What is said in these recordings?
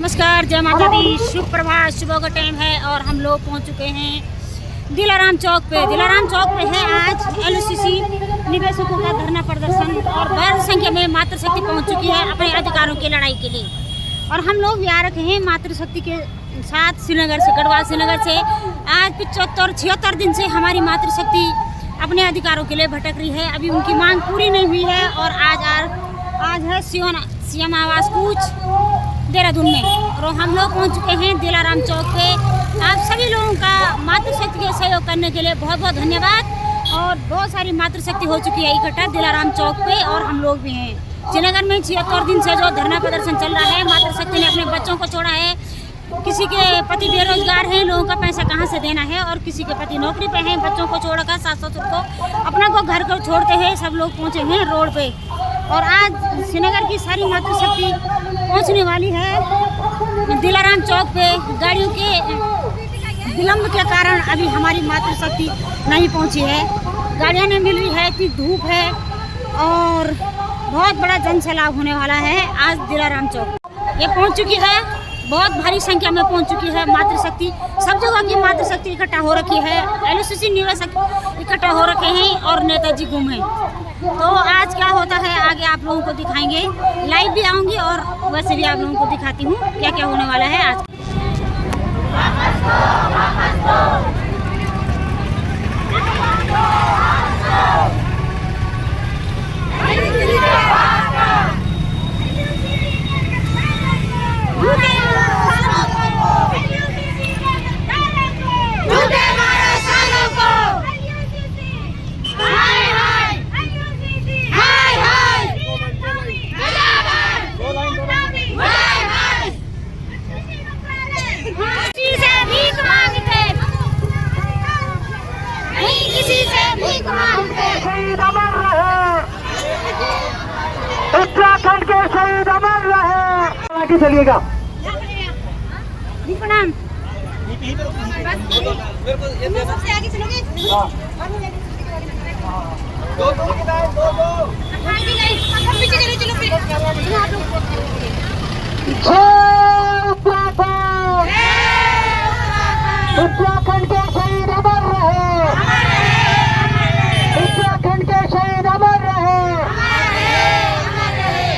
नमस्कार, जय माता दी, शुभ प्रभात। सुबह का टाइम है और हम लोग पहुंच चुके हैं दिलाराम चौक पे। दिलाराम चौक पे है आज एलओसीसी निवेशकों का धरना प्रदर्शन और बड़ी संख्या में मातृशक्ति पहुंच चुकी है अपने अधिकारों की लड़ाई के लिए। और हम लोग भी आ रखे हैं मातृशक्ति के साथ श्रीनगर से, गढ़वाल श्रीनगर से। आज 75-76 दिन से हमारी मातृशक्ति अपने अधिकारों के लिए भटक रही है। अभी उनकी मांग पूरी नहीं हुई है और आज है सीएम आवास कूच देहरादून में और हम लोग पहुंच चुके हैं दिलाराम चौक पे। आप सभी लोगों का मातृशक्ति के सहयोग करने के लिए बहुत बहुत धन्यवाद। और बहुत सारी मातृशक्ति हो चुकी है इकट्ठा दिलाराम चौक पे और हम लोग भी हैं। श्रीनगर में 76 दिन से जो धरना प्रदर्शन चल रहा है, मातृशक्ति ने अपने बच्चों को छोड़ा है। किसी के पति बेरोजगार हैं, लोगों का पैसा कहाँ से देना है, और किसी के पति नौकरी पे हैं, बच्चों को छोड़कर सास ससुर को अपना को घर को छोड़ते हैं सब लोग पहुँचे हैं रोड पे। और आज श्रीनगर की सारी मातृशक्ति पहुंचने वाली है दिलाराम चौक पे। गाड़ियों के विलंब के कारण अभी हमारी मातृशक्ति नहीं पहुंची है। गाड़ियां नहीं मिल रही है, इतनी धूप है और बहुत बड़ा जन सैलाब होने वाला है। आज दिलाराम चौक ये पहुंच चुकी है, बहुत भारी संख्या में पहुंच चुकी है मातृशक्ति। सब जगह की मातृशक्ति इकट्ठा हो रखी है, एलओसीसी निवेशक इकट्ठा हो रखे हैं और नेताजी गुम हैं। तो आज क्या होता है आगे आप लोगों को दिखाएंगे, लाइव भी आऊँगी और वैसे भी आप लोगों को दिखाती हूँ क्या क्या होने वाला है आज। उत्तराखंड के शहीद अमर रहे। आगे चलिएगा। प्रणाम। सबसे आगे चलोगे? उत्तराखंड के शहीद अमर रहे। उत्तराखंड के शहीद अमर रहे।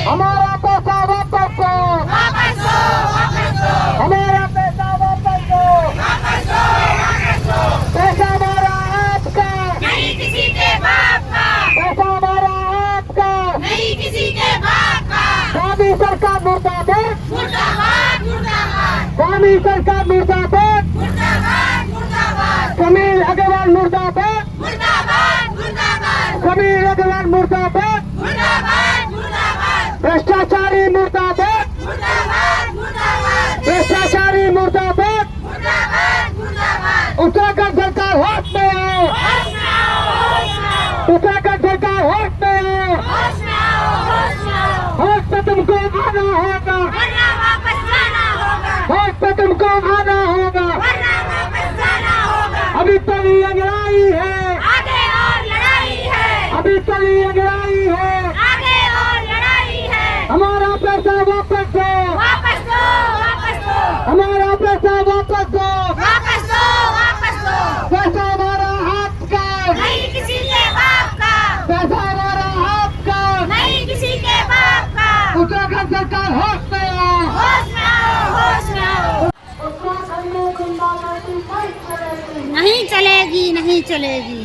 हमारा पैसा वापस दो, हमारा पैसा वापस दो। पैसा हमारा आपका नहीं, किसी के बाप का। पैसा हमारा आपका नहीं, किसी के बाप का। स्वामी सरकार मुर्दाबाद, मुर्दाबाद, मुर्दाबाद, स्वामी सरकार मुर्दाबाद, मुर्दाबाद, मुर्दाबाद, समीर अग्रवाल मुर्दाबाद, मुर्दाबाद, मुर्दाबाद, समीर अग्रवाल मुर्दाबाद, मुर्दाबाद, मुर्दाबाद, भ्रष्टाचारी मुर्दाबाद, मुर्दाबाद, मुर्दाबाद, भ्रष्टाचारी मुर्दाबाद। मुर्दाबाद, मुर्दाबाद। उत्तराखंड सरकार होश में आओ, होश में आओ, होश में आओ, उत्तराखंड सरकार होश में आओ। होश में आओ, होश में आओ, होश पे तुमको आना होगा, वरना वापस जाना होगा, होश पे तुमको आना होगा। वरना वापस जाना होगा। अभी तली अंगड़ाई है, आगे और लड़ाई है, अभी तली अंगड़ाई है। आगे और लड़ाई है। हमारा पैसा वापस दो, वापस दो, वापस दो, हमारा पैसा वापस दो। वापस दो, वापस दो। पैसा हमारा हाथ का नहीं, किसी के बाप का। पैसा हमारा हाथ का। नहीं, किसी के बाप का। उत्तराखंड सरकार होश में आओ, होश में आओ, होश में आओ। नहीं चलेगी, नहीं चलेगी,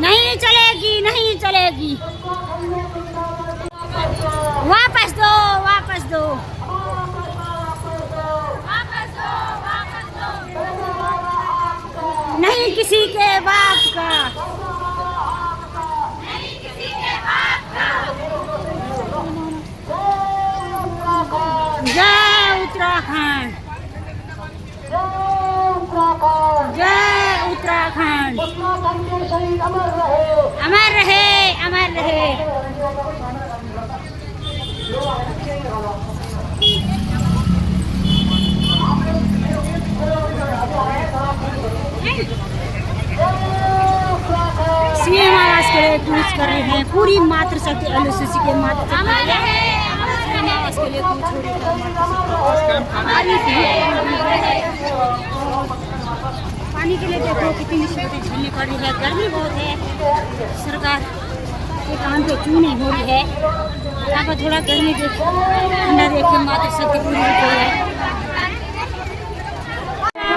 नहीं चलेगी, नहीं चलेगी। वापस दो, वापस दो, वापस दो, वापस दो। नहीं किसी के बाप का। नहीं, किसी के बाप का। जय उत्तराखंड, जय उत्तराखंड। उत्तराखंड के शहीद अमर रहे। अमर रहे, अमर रहे। सीएम आवास के लिए ट्वीट कर रहे हैं पूरी मातृशक्ति एलओसीसी के मातृशक्ति इसके लिए कुछ छोड़ी पानी के लिए देखो कितनी मुसीबतें झेलनी पड़ रही है। गर्मी बहुत है, सरकार के काम पे क्यों नहीं हो रही है। यहाँ पर थोड़ा गर्मी देख ठंडा देख के मात्र शक्ति पूरी हो है।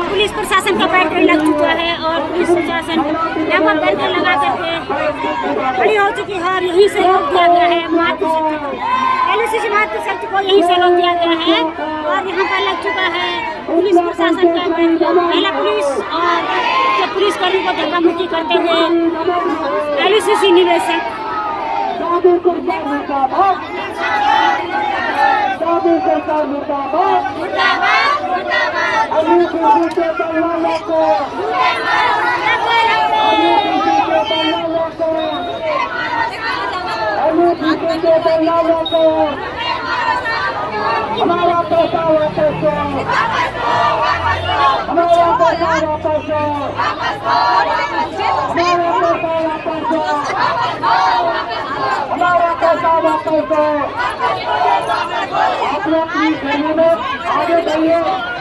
पुलिस प्रशासन का बैरिकेड लग चुका है और पुलिस प्रशासन यहाँ पर बैरिकेड लगा करके खड़ी हो चुकी है और यहीं से रोक दिया गया है मातृशक्ति को, LUCC मातृशक्ति को यहीं से रोक दिया गया है। और यहाँ पर लग चुका है पुलिस प्रशासन का बैरिकेड। महिला पुलिस और जब पुलिसकर्मी को धक्का मुक्की करते हुए LUCC निवेशक हमारा पैसा वापस दो, हमारा पैसा वापस दो, हमारा पैसा वापस दो। आप लोग प्लीज घरों में आगे बढ़िए।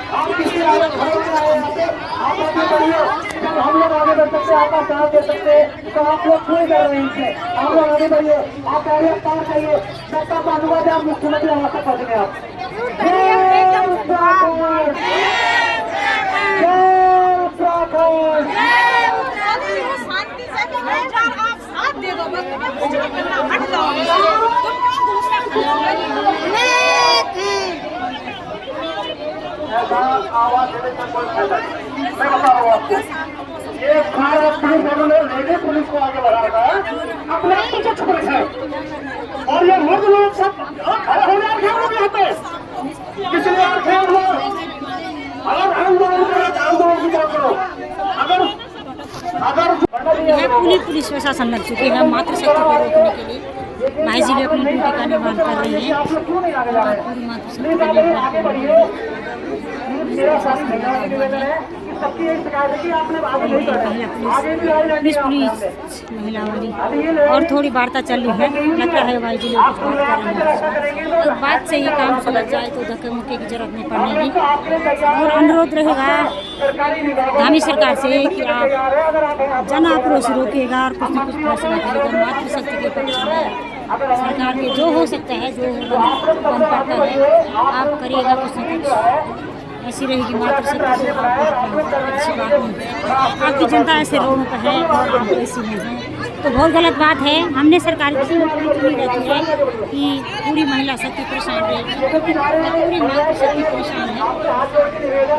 आप किसी आगे खड़े हो रहे हैं, आप आगे बढ़िए। जब हम लोग आगे बढ़ सकते हैं, आपका साथ दे सकते हैं, तो आप लोग कोई कर रहे हैं। आप लोग आगे बढ़िए, आप पहले पार करिए। सबका धन्यवाद है, आप मुख्यमंत्री आवास तक पहुँच गए। आप आवाज देने का कोई फायदा नहीं। मैं बता रहा हूँ आपको, ये सारा पुलिस वालों ने लेके पुलिस को आगे बढ़ा रखा है, अपने पीछे छुप रखे हैं। और ये मुर्द लोग सब खड़े हो गए क्यों नहीं होते? किसने यार खेल लो, अगर आंदोलन करो तो आंदोलन की तरफ करो। अगर पुलिस प्रशासन लग चुकी है मातृशक्ति को रोकने के लिए। भाई जी भी अपनी ड्यूटी का निर्वहन कर रहे हैं। पूरी मातृशक्ति का निर्वहन कर रहे हैं। पुलिस महिला वाली और थोड़ी वार्ता चल रही है। लगता है भाई जी लोग कुछ बात कर रहे हैं। तो बात से ही काम सुलझ जाए तो धक्के मुक्के की जरूरत नहीं पड़ेगी। और अनुरोध रहेगा धामी सरकार से कि आप जन आक्रोश रोकिएगा और कुछ न कुछ फैसला करेगा। मातृशक्ति के पक्ष में सरकार के जो हो सकता है, जो बन पाता है, आप करिएगा कुछ न कुछ। ऐसी रहेगी मातृशक्ति से अच्छी बात नहीं है। आपकी जनता ऐसे रोड पर है और आप ऐसी नहीं है तो बहुत गलत बात है। हमने सरकार की चुनी रहती है कि पूरी महिला शक्ति परेशान रहेगी, पूरी मातृशक्ति परेशान है।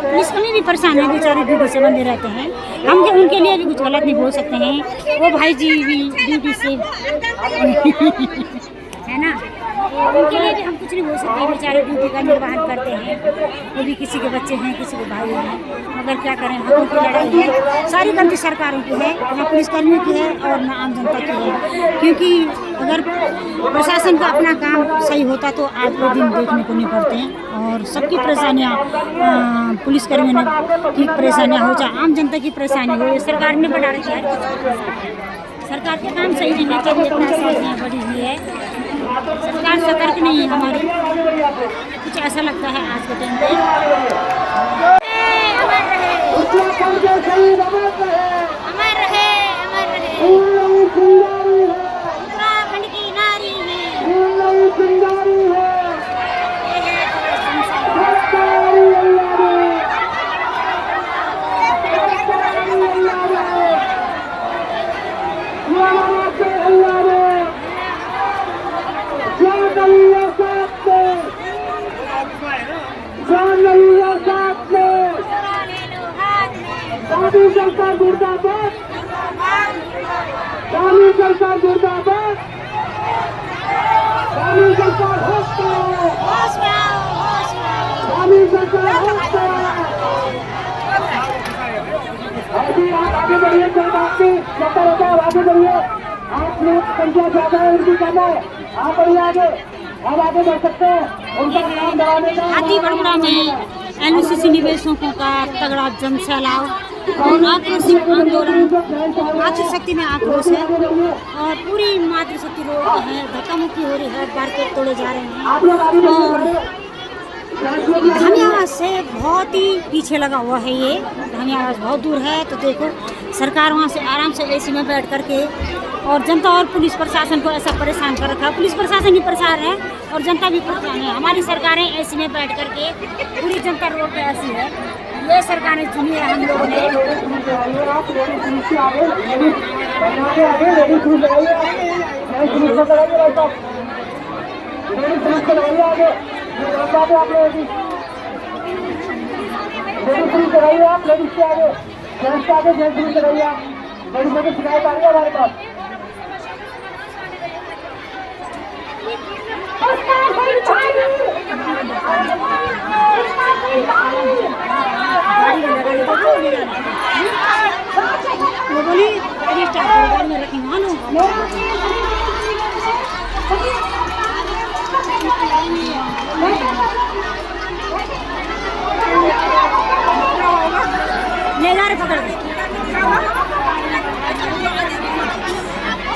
पुलिसकर्मी भी परेशान है, बेचारे ड्यूटी से बंधे रहते हैं। हम उनके लिए भी कुछ गलत नहीं बोल सकते हैं। वो भाई जी भी ड्यूटी से है ना, उनके लिए भी हम कुछ नहीं बोल सकते। बेचारे ड्यूटी का निर्वहन करते हैं, वो भी किसी के बच्चे हैं, किसी के भाई हैं। मगर क्या करें, हम उनकी लड़ाई है। सारी गलती सरकारों की है, ना पुलिसकर्मियों की है और ना आम जनता की है। क्योंकि अगर प्रशासन का अपना काम सही होता तो आज वो दिन देखने को नहीं पड़ते हैं। और सबकी परेशानियाँ पुलिसकर्मियों की परेशानियाँ हो, चाहे आम जनता की परेशानी हो, ये सरकार ने बढ़ा रखी है। सरकार के काम सही नहीं है, तभी इतना समस्या बढ़ी हुई है। सरकार सतर्क नहीं है हमारी, कुछ ऐसा लगता है आज के टाइम पे। अमर रहे, अमर रहे, अमर रहे। उत्तराखंड की नारी है। दामी सरकार मुर्दाबाद, दामी सरकार मुर्दाबाद, दामी सरकार होश में आओ, दामी सरकार होश में आओ। अभी आप आगे बढ़िए, जब आपके चक्कर होता है आगे बढ़िए। आप लोग संख्या ज्यादा है, उनकी कम है, आप बढ़िए आगे, आप आगे बढ़ सकते हैं। उनका नाम बढ़ाने का हाथी बड़गुड़ा में LUCC निवेशकों का तगड़ा जन सैलाब और आक्रोशित आंदोलन, मातृशक्ति में आक्रोश है और पूरी मातृशक्ति रोड पे है, धक्का मुक्की हो रही है, बारकोड तोड़े जा रहे हैं और धामियावास से बहुत ही पीछे लगा हुआ है ये। धामियावास बहुत दूर है, तो देखो सरकार वहाँ से आराम से एसी में बैठ करके और जनता और पुलिस प्रशासन को ऐसा परेशान कर रखा है। पुलिस प्रशासन भी परेशान है और जनता भी परेशान है। हमारी सरकारें एसी में बैठ करके, पूरी जनता रोड पे ऐसी है। ये सरकारें चुनी है हम लोगों ने। शिकायत आ रही है हमारे पास। वो बोली अभी स्टार्ट करो, गाड़ी में रखी मानो ले जा रहे पकड़ के।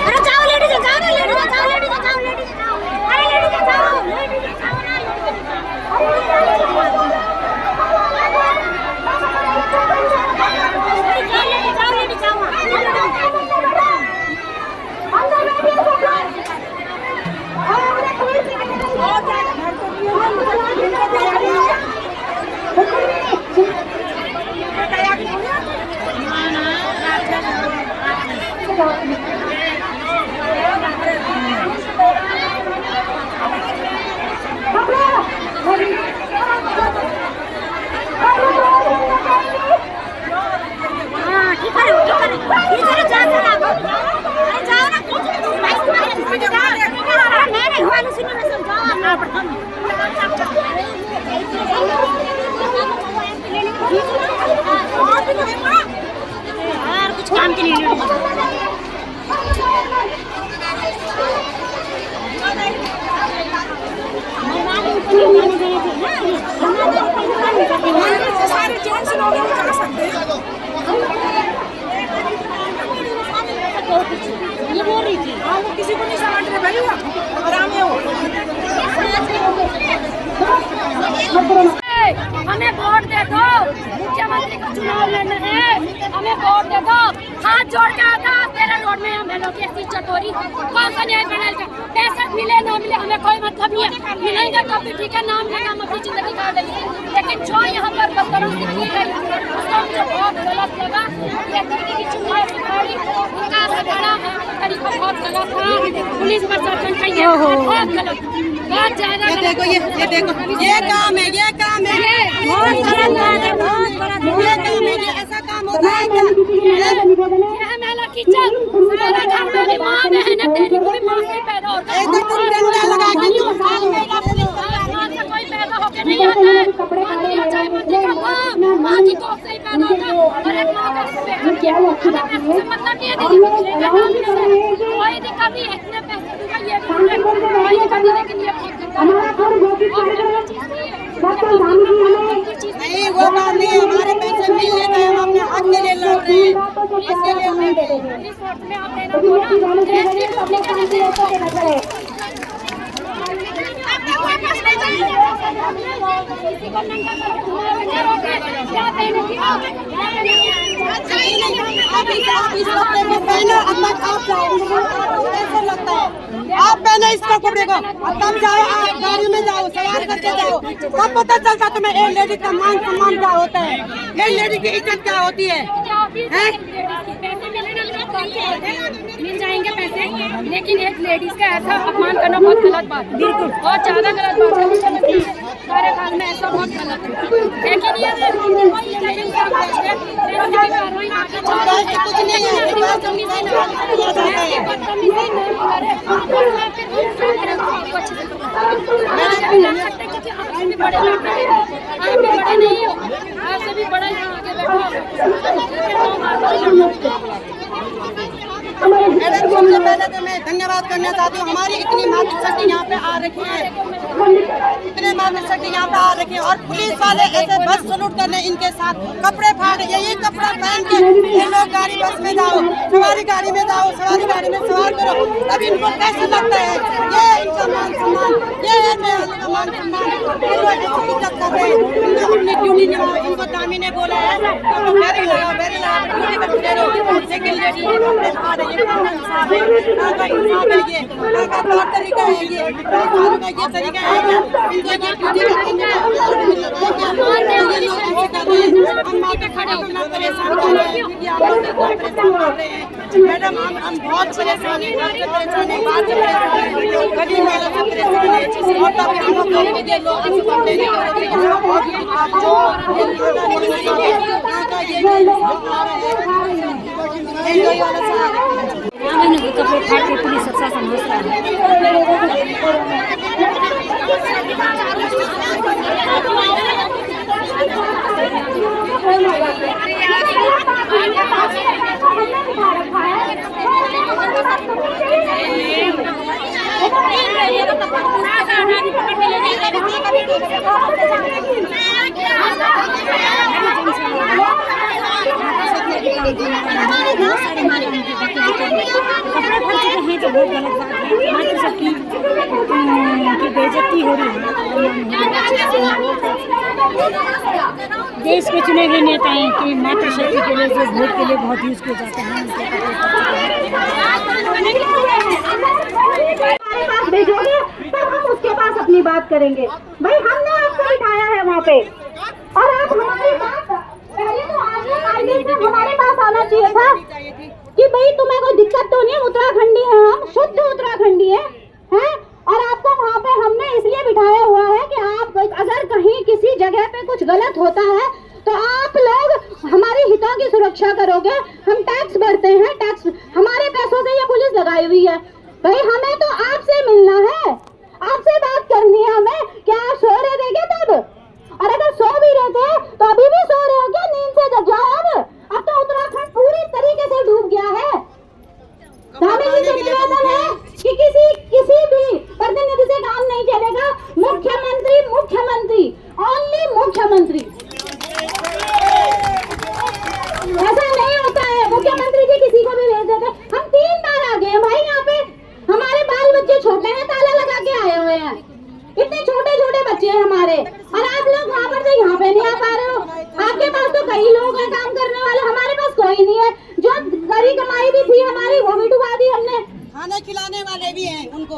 अरे जाओ लेडीज, जाओ ना लेडीज, जाओ लेडीज, जाओ लेडीज, अरे लेडीज जाओ, लेडीज जाओ ना, कुछ काम के लिए सारे जेंट्स लोग जा सकते हैं। ये बोल रही थी वो किसी को नहीं समझ रहे भाई, आराम में हो। हमें वोट दे दो, मुख्यमंत्री का चुनाव लड़ना है, हमें वोट दे दो। हाथ जोड़ के आता तेरे रोड में हम लोग की चटोरी कौन सा न्याय बनाएगा? पैसा मिले ना मिले हमें कोई मतलब नहीं है, मिलेंगे तो भी ठीक है, नाम लेगा हम अपनी जिंदगी काट लेंगे। लेकिन जो यहाँ पर बदतमीजी की गई उसको मुझे बहुत गलत लगा। ये तरीके की चुनाव सरकारी उनका बड़ा तरीका बहुत गलत था। पुलिस प्रशासन का ये बहुत गलत, बहुत ज्यादा। ये देखो ये काम है, ये काम है, बहुत गलत बात है, बहुत गलत ये काम है, ये ऐसा काम होता है क्या? यह मेला किचन सारा घर में भी माँ बहन है, तेरी कोई माँ से पैदा होता है, एकदम तुम डंडा लगा के माँ से कोई पैदा होकर नहीं आता है। मंत्री या चाहे मंत्री का माँ की कोख से ही पैदा होता है और एक माँ का बेटा किया। हमें पैसे से मतलब नहीं है दीदी, कोई दिक्कत नहीं है, इतने पैसे दूंगा ये भी कोई दिक्कत नहीं, लेकिन ये नहीं वो बात नहीं, हमारे पैसे नहीं लेते हैं, हम अपने हक के लिए लड़ रहे हैं, इसके लिए लड़ रहे हैं। इस वक्त में आप देना दो ना, देश की पब्लिक का आप पहले इसका कपड़े को, अब तुम जाओ, आप गाड़ी में जाओ, सवार करके जाओ, तब पता चलता तुम्हें एक लेडी का मान सम्मान क्या होता है, एक लेडी की इज्जत क्या होती है। मिल जाएंगे पैसे, लेकिन एक लेडीज का ऐसा अपमान करना बहुत गलत बात है, बिल्कुल बहुत ज्यादा गलत बात है। हमारे काल में ऐसा बहुत गलत है, लेकिन ये कुछ नहीं आपसे भी बड़ा यहाँ आगे सबसे पहले तो मैं धन्यवाद करना चाहती हूँ, हमारी इतनी मातृशक्ति यहाँ पे आ रखी है। इतने मानसिक यहाँ पे आ रखे और पुलिस वाले ऐसे बस सलूट करने इनके साथ कपड़े फाड़ यही कपड़ा पहन के ये लोग गाड़ी बस में जाओ, सवारी गाड़ी में जाओ, सवारी गाड़ी में सवार करो, तब इनको कैसे लगता है ये इनका मान सम्मान, ये है का मान सम्मान, ये लोग ऐसी इज्जत कर रहे हैं। हमने ड्यूटी निभाओ, इनको दामी ने बोला है वेरी लगाओ ड्यूटी पर खड़े रहो, लेकिन लेडी ये कपड़े फाड़ रही है, कहाँ इंसाफ है ये, कहाँ तौर तरीका है ये तरीका है क्या? इनके ड्यूटी करने ये लोग ऐसे कर रहे हैं, हम वहाँ पे खड़े होकर परेशान कर रहे हैं क्योंकि आप लोग बहुत परेशान कर रहे हैं। मैडम हम बहुत परेशान हैं, घर से परेशान हैं, बाहर से परेशान हैं, गरीब वालों से परेशान हैं और तब हम लोग करेंगे ये लोग ऐसे कपड़े नहीं करेंगे यहाँ बहुत जो यहाँ का ये एनजीओ वाला साहब कपड़े फाड़ के पुलिस शासन हो रहा है। कपड़े फट चुके हैं तो बहुत गलत बात है, मात्र सबकी बेइज्जती हो रही है। देश के चुने हुए नेताएं की मात्र शक्ति के लिए जो वोट के लिए बहुत यूज किए जाते हैं हमारे पास भेजोगे तब हम उसके पास अपनी बात करेंगे। भाई हमने आपको बिठाया है वहाँ पे और आप हमारी बात पहले तो हमारे पास आना चाहिए था कि भाई तुम्हें कोई दिक्कत तो नहीं है, उत्तराखंडी है, हम शुद्ध उत्तराखंडी हैं और आपको वहाँ पे हमने इसलिए बिठाया हुआ है कि आप अगर कहीं किसी जगह पे कुछ गलत होता है तो आप लोग हमारे हितों की सुरक्षा करोगे। हम टैक्स भरते हैं, टैक्स हमारे पैसों से ये पुलिस लगाई हुई है। भाई हमें तो आपसे मिलना है, आपसे बात करनी है हमें। क्या आप सो रहे थे क्या तब? और अगर सो भी रहे थे तो अभी भी सो रहे हो क्या? नींद से जग जाओ। अब तो उत्तराखंड पूरी तरीके से डूब गया है। धामी जी से निवेदन है कि किसी भी प्रतिनिधि से काम नहीं चलेगा। मुख्यमंत्री ओनली मुख्यमंत्री, ऐसा नहीं होता है। मुख्यमंत्री जी किसी को भी भेज देते। हम 3 बार आ गए हैं भाई, यहाँ पे हमारे बाल बच्चे छोटे हैं, ताला लगा के आए हुए हैं, इतने छोटे छोटे बच्चे हैं हमारे, और आप लोग वहाँ पर से यहाँ पे नहीं आ पा रहे हो। आपके पास तो कई लोग हैं काम करने वाले, हमारे पास कोई नहीं है। जो गरी कमाई भी थी हमारी वो भी डुबा दी हमने। खाना खिलाने वाले भी हैं, उनको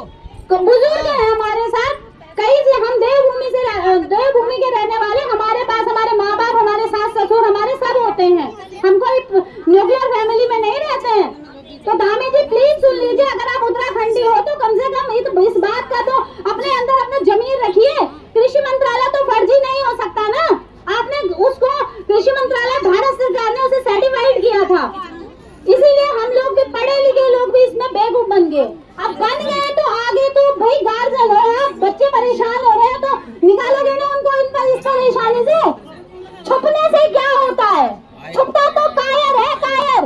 बुजुर्ग हैं हमारे साथ कई से। हम देवभूमि के रहने वाले, हमारे पास हमारे माँ बाप, हमारे सास ससुर, हमारे सब होते हैं। हम कोई न्यूक्लियर फैमिली में नहीं रहते हैं। तो धामी जी प्लीज सुन लीजिए, अगर आप उत्तराखंडी हो तो कम से कम इस बात का तो अपने अंदर अपना जमीन रखिए। कृषि मंत्रालय तो फर्जी नहीं हो सकता ना। आपने उसको कृषि मंत्रालय भारत सरकार ने उसे सर्टिफाइड किया था, इसीलिए हम लोग भी पढ़े लिखे लोग भी इसमें बेवकूफ बन गए। अब बन गए तो आगे तो भाई गार्जियन हो रहे हैं, बच्चे परेशान हो रहे हैं तो निकालोगे ना उनको इस परेशानी से। छुपने से क्या होता है? छुपता तो कायर है, कायर।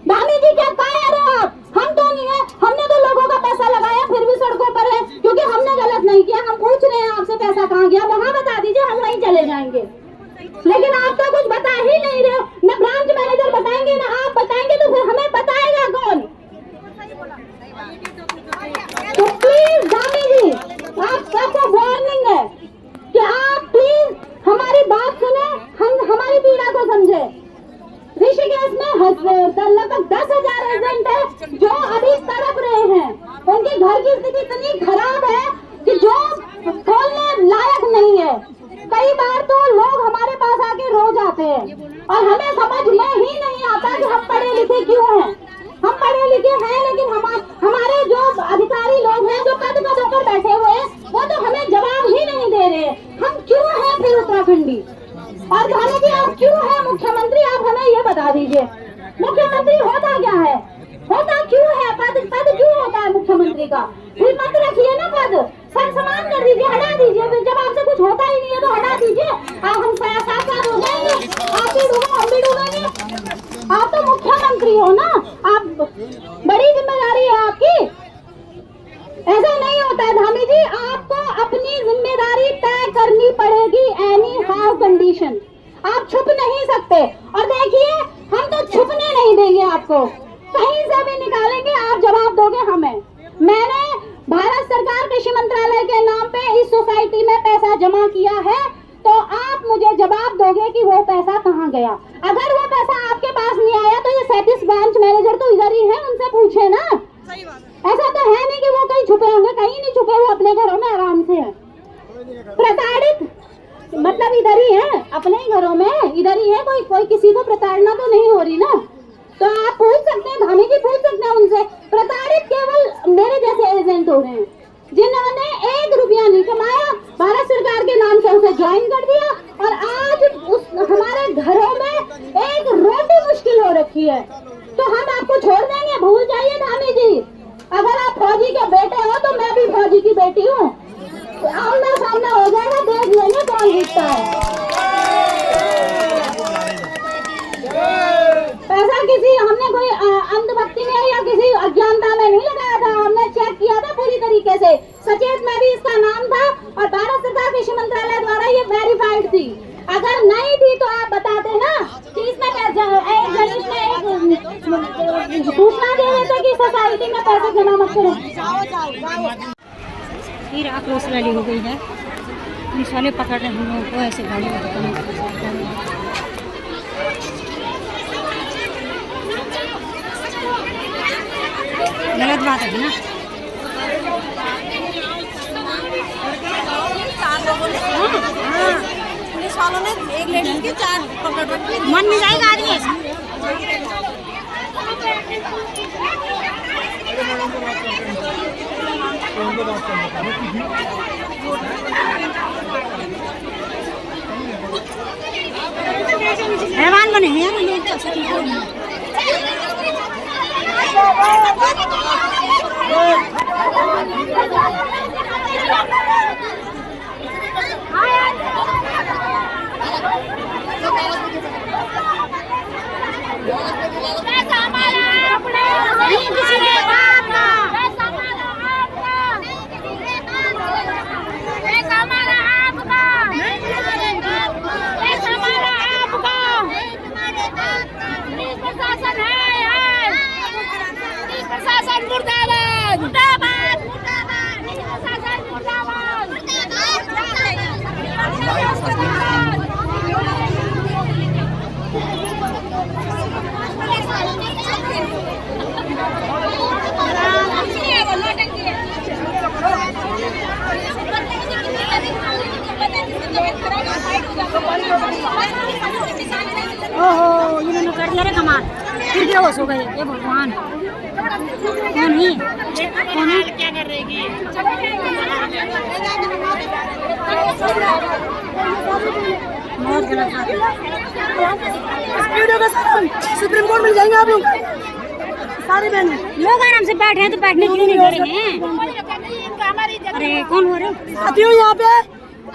धामी जी क्या कायर हो आप? हम तो नहीं है, हमने तो लोगों का पैसा लगाया फिर भी सड़कों पर है, क्योंकि हमने गलत नहीं किया। हम पूछ रहे हैं आपसे पैसा कहाँ गया, वहाँ बता दीजिए, हम वहीं चले जाएंगे। लेकिन आप तो कुछ बता ही नहीं रहे हो, न ब्रांच मैनेजर बताएंगे न आप बताएंगे, तो फिर हमें बताएगा कौन? तो प्लीज धामी जी, आप सबको वार्निंग है कि आप प्लीज हमारी बात सुने, हम हमारी पीड़ा को समझे। ऋषिकेश में लगभग 10,000 रेजिडेंट है जो अभी तड़प रहे हैं। उनके घर की स्थिति इतनी खराब है कि जो खोलने लायक नहीं है। कई बार तो लोग हमारे पास आके रो जाते हैं और हमें समझ में ही नहीं आता कि हम पढ़े लिखे क्यों हैं। हम पढ़े लिखे हैं लेकिन हमारे जो अधिकारी लोग हैं, जो पद पदों पर बैठे हुए हैं, वो तो हमें जवाब ही नहीं दे रहे। हम क्यों हैं फिर उत्तराखंडी? और धामी जी आप क्यों है मुख्यमंत्री? आप हमें ये बता दीजिए, मुख्यमंत्री होता क्या है? होता क्यों है? पद क्यों होता है मुख्यमंत्री का? फिर मत रखिए ना पद, सब समान कर दीजिए, हटा दीजिए। फिर जब आपसे कुछ होता ही नहीं है तो हटा दीजिए। आप हम साथ हो जाएंगे, आप भी डूबो हम भी डूबेंगे। आप तो मुख्यमंत्री हो ना, आप बड़ी जिम्मेदारी है आपकी। ऐसा नहीं होता है धामी जी, आपको अपनी पड़ेगी एनी हाउ कंडीशन। आप छुप नहीं सकते। और देखिए हम तो छुपने नहीं देंगे, आपको कहीं से भी निकालेंगे, आप जवाब दोगे हमें। मैंने भारत सरकार कृषि मंत्रालय के नाम पे इस सोसाइटी में पैसा जमा किया है, तो आप मुझे जवाब दोगे कि वो पैसा कहाँ गया। अगर वो पैसा आपके पास नहीं आया तो ये 37 ब्रांच मैनेजर तो इधर ही है, उनसे पूछे ना। ऐसा तो है नहीं कि वो कहीं छुपे होंगे, कहीं नहीं छुपे, वो अपने घरों में आराम से है। प्रताड़ित मतलब इधर ही है, अपने ही घरों में इधर ही है, कोई किसी को प्रताड़ना तो नहीं हो रही ना। तो आप पूछ सकते हैं, धामी जी पूछ सकते हैं उनसे। प्रताड़ित केवल मेरे जैसे एजेंट हो रहे हैं जिन्होंने 1 रुपया नहीं कमाया, भारत सरकार के नाम से उसे ज्वाइन कर दिया, और आज हमारे घरों में एक रोटी मुश्किल हो रखी है। तो हम आपको छोड़ देंगे? भूल जाइए धामी जी, अगर आप फौजी के बेटे हो तो मैं भी फौजी की बेटी हूँ। आमना सामना हो जाएगा, देख लेंगे कौन जीतता है। पैसा किसी हमने कोई अंधभक्ति में या किसी अज्ञानता में नहीं लगाया था, हमने चेक किया था पूरी तरीके से। सचेत में भी इसका नाम था और भारत सरकार कृषि मंत्रालय द्वारा ये वेरीफाइड थी। अगर नहीं थी तो आप बताते ना कि इसमें एक सूचना दे देते कि सोसाइटी में पैसे जमा मत करो। फिर आक्रोश रैली हो गई है, पुलिस वाले पकड़ रहे हैं हम लोगों को, ऐसे गाड़ी में गलत बात है ना। पुलिस वालों ने एक लेडीज की 4 पकड़ रखी। मन में जाएगा आदमी ऐसा। हैवान बने हैं यार लोग तो। ओहो, इन्होंने कर दिया रे कमाल, फिर बेहोश हो गए। ये भगवान, कौन है? कौन है? क्या कर रहेगी? बहुत गलत बात है। सुप्रीम कोर्ट मिल जाएंगे आप लोग सारे बहन लोग आराम से बैठे हैं तो बैठने क्यों नहीं दे रहे हैं? अरे कौन हो रहे साथी हो यहाँ पे?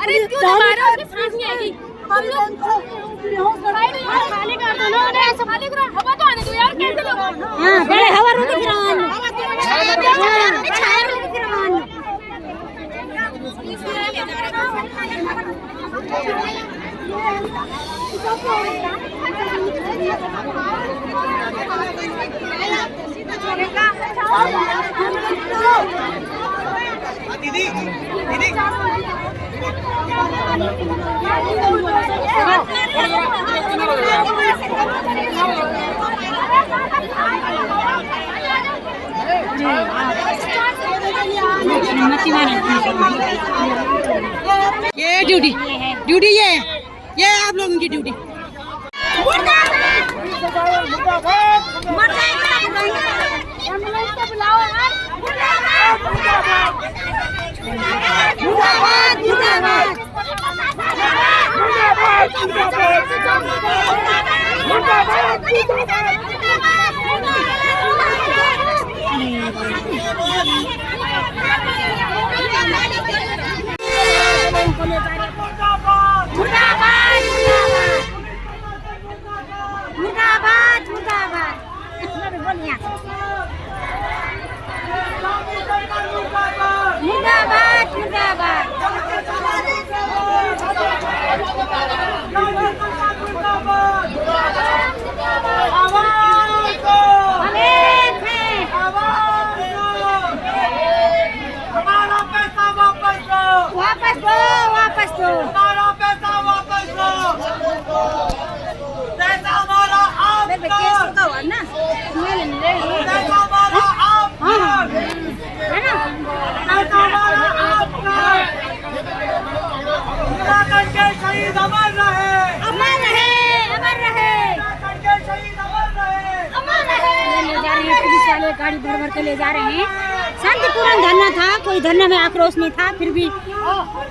अरे क्यों मारो? सांस नहीं आएगी। हम लोग खाली कर दो ना, ऐसे खाली करो, हवा तो आने दो यार। कैसे लोग? हाँ, पहले हवा रुकी फिर आवाज। दीदी दीदी ये ड्यूटी ये आप लोगों की ड्यूटी। शहीद अमर रहे, अमर रहे, अमर रहे, उत्तराखंड के शहीद अमर रहे, अमर रहे। ले जा रहे हैं पुलिस वाले, गाड़ी भर भर के ले जा रहे हैं। शांतिपूर्ण धरना था, कोई धरना में आक्रोश नहीं था, फिर भी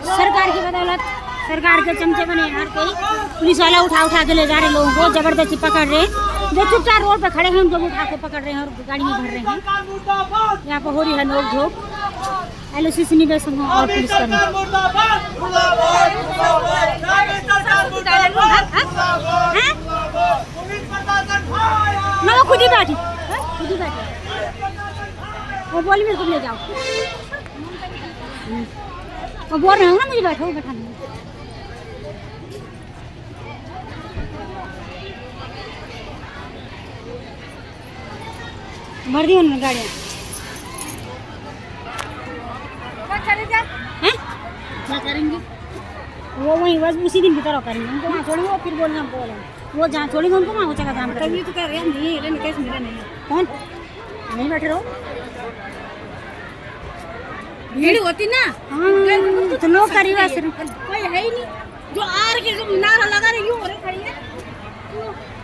सरकार की बदौलत, सरकार के चमचे बने हर कोई पुलिस वाला उठा उठा के ले जा रहे लोगों को, जबरदस्ती पकड़ रहे हैं। जो चुपचाप रोड पे खड़े हैं उनको भी उठा के पकड़ रहे हैं और गाड़ी में भर रहे हैं। यहाँ पर हो रही है नोक झोंक LOCC निवेश संघ और पुलिस कर्मी। ना वो खुद ही बैठी, खुद ही बैठी। वो बोली मेरे को ले जाओ, वो बोल रहे हो ना मुझे बैठो, बैठा नहीं। भर दी उन्होंने गाड़ियाँ। हैं? क्या करेंगे वो? वहीं बस उसी दिन की तरह करेंगे, उनको वहाँ छोड़ेंगे, वो फिर बोलेंगे हम बोलेंगे, वो जहाँ छोड़ेंगे उनको वहाँ ऊँचा का काम करेंगे। तो कह रहे हैं नहीं, कैसे मिला नहीं? कौन नहीं बैठे रहो, भीड़ होती ना। हाँ तो लोग करी कोई है ही नहीं जो आर के जो नारा लगा रहे यूँ हो रहे खड़ी है,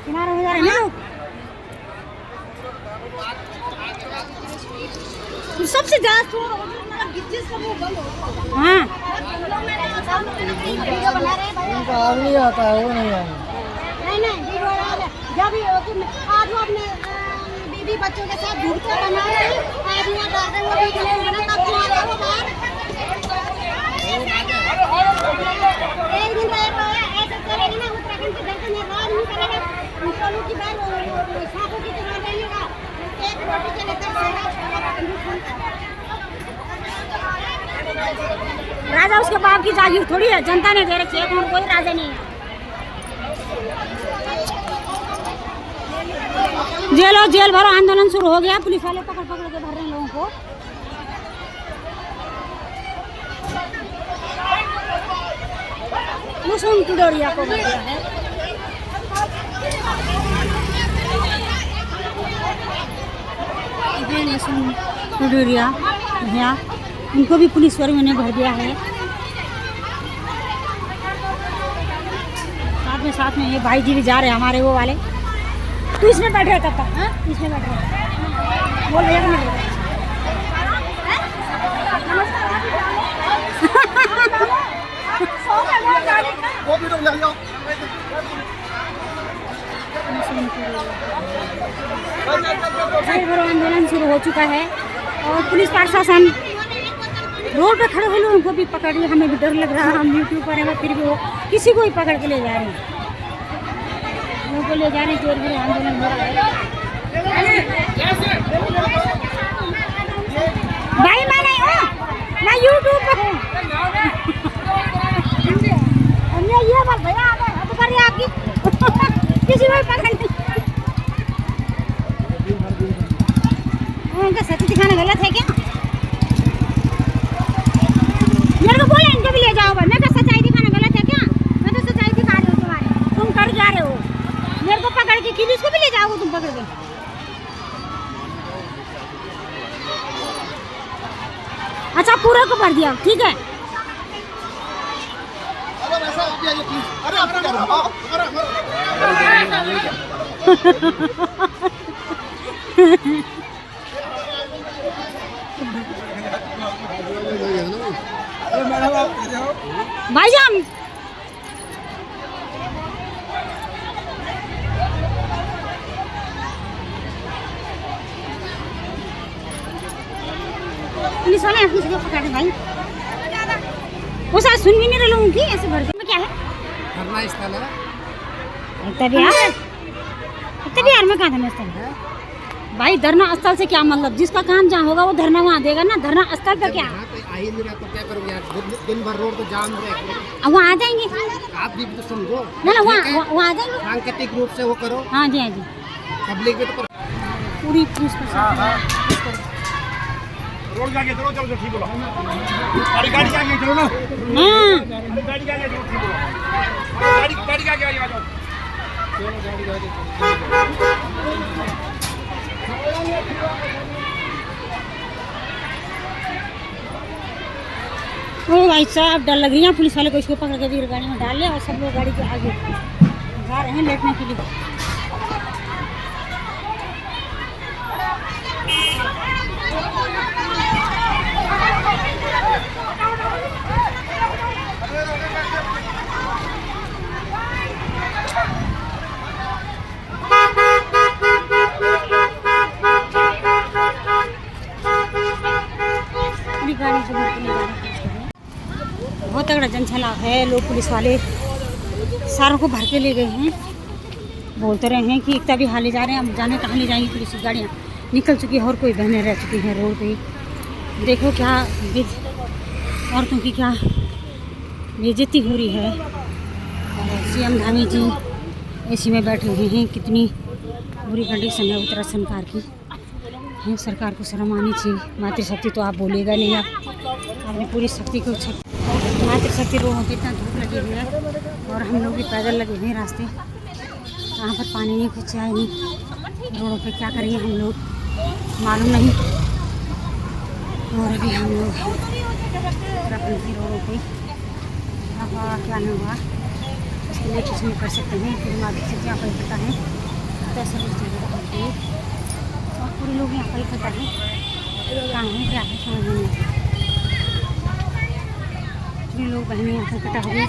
किनारा हो जा रहे हैं लोग। सबसे ज्यादा हाँ नहीं आता है, वो नहीं आता। जब आज वो अपने बीवी बच्चों के साथ झूठ के बना रहे हैं, आज वो डाल रहे हैं, वो वीडियो बना तब क्यों आ रहा है वो बाहर? एक दिन तो ऐसा करेगी ना, उत्तराखंड के दर्शन में राज नहीं करेगा, सोनू की बहन सांपों की तरह रहेगा, एक रोटी के लेकर राजा उसके बाप की जागीर थोड़ी है, जनता ने दे रखी है, कोई राजा नहीं है। जेलो जेल भरो आंदोलन शुरू हो गया, पुलिस वाले पकड़ पकड़ के भर रहे हैं लोगों को। मुसुम टुडोरिया को भर दिया है। मुसुम टुडोरिया भैया, उनको भी पुलिस वालों ने भर दिया है। साथ में ये भाई जी भी जा रहे हैं हमारे वो वाले। तू इसमें बैठ रहा कब तक? हाँ इसमें बैठ रहा बोल भैया कि नहीं? आंदोलन शुरू हो चुका है और पुलिस प्रशासन रोड पे खड़े हुए लोगों को भी पकड़ लिया। हमें भी डर लग रहा है, हम यूट्यूब पर हैं, फिर भी वो किसी को भी पकड़ के ले जा रहे हैं, लोगों को ले जा रहे हैं। जोर भी आंदोलन हो रहा है। भाई मैं नहीं हूँ, मैं यूट्यूब पर हूँ। ये बात भैया अब कर रही आपकी किसी को भी पकड़ नहीं। उनका सच दिखाना गलत है क्या? मेरे को बोले इनको भी ले जाओ, मैं तो सच्चाई दिखाना गलत है क्या? मैं तो सच्चाई दिखा रही हूँ तुम्हारे, तुम कर जा रहे हो। मेरे को पकड़ के किसी को भी ले जाओगे तुम पकड़ के। अच्छा पूरा को भर दिया, ठीक है। भाईजान पुलिस वाले अपनी जगह पकड़े भाई, वो साथ सुन भी नहीं रहे लोगों की। ऐसे भर में क्या है? धरना स्थल है। बिहार में कहाँ धरना स्थल है भाई? धरना स्थल से क्या मतलब? जिसका काम जहाँ होगा वो धरना वहाँ देगा ना। धरना स्थल का क्या? आ ही नहीं रहा तो क्या करोगे यार? दिन भर रोड तो जाम रहेगा। अब वहाँ आ जाएंगे। आप भी तो समझो ना ना, वहाँ आ जाएंगे सांकेतिक रूप से वो करो। हाँ जी, हाँ जी। पब्लिक में तो पूरी पुलिस रोड के आगे चलो, चलो ठीक बोलो। गाड़ी के आगे चलो ना। हाँ गाड़ी के आगे चलो, ठीक बोलो। गाड़ी के आगे आ जाओ। ओ भाई साहब, डर लग रही है। पुलिस वाले को इसको पकड़ के भी गाड़ी में डाल लिया और सब लोग गाड़ी के आगे जा रहे हैं लेटने के लिए। गाड़ी से भर के ले जा रहे हैं। बहुत तगड़ा जनसैलाब है। लोग पुलिस वाले सारों को भर के ले गए हैं। बोलते रहे हैं कि इतना भी हाले जा रहे हैं, हम जाने कहाँ ले जाएंगी। पुलिस की गाड़ियाँ निकल चुकी है और कोई बहनें रह चुकी हैं रोड पे। देखो क्या औरतों की क्या बेइज्जती हो रही है। और सीएम धामी जी एसी में बैठे हुए हैं। कितनी बुरी कंडीशन है उत्तराखंड सरकार की है। सरकार को शर्म आनी चाहिए। मातृशक्ति तो आप बोलेगा नहीं, आप अपनी पूरी शक्ति को मातृशक्ति रोगों की इतना धूप लगी हुई है और हम लोग भी पैदल लगे हुए हैं रास्ते। यहाँ पर पानी नहीं, कुछ चाय नहीं। रोडों पे क्या करेंगे हम लोग मालूम नहीं। और अभी हम लोग उत्तराखंड की रोडों पे क्या नहीं हुआ उसके लिए कुछ नहीं कर सकते हैं। पूरी मातृशक्ति यहाँ पर इकट्ठा है, पैसा होती है और पूरे लोग यहाँ पर इकट्ठा है। कहाँ है क्या है समझ नहीं आता। पूरे लोग बहनें यहाँ पर इकट्ठा हो गए।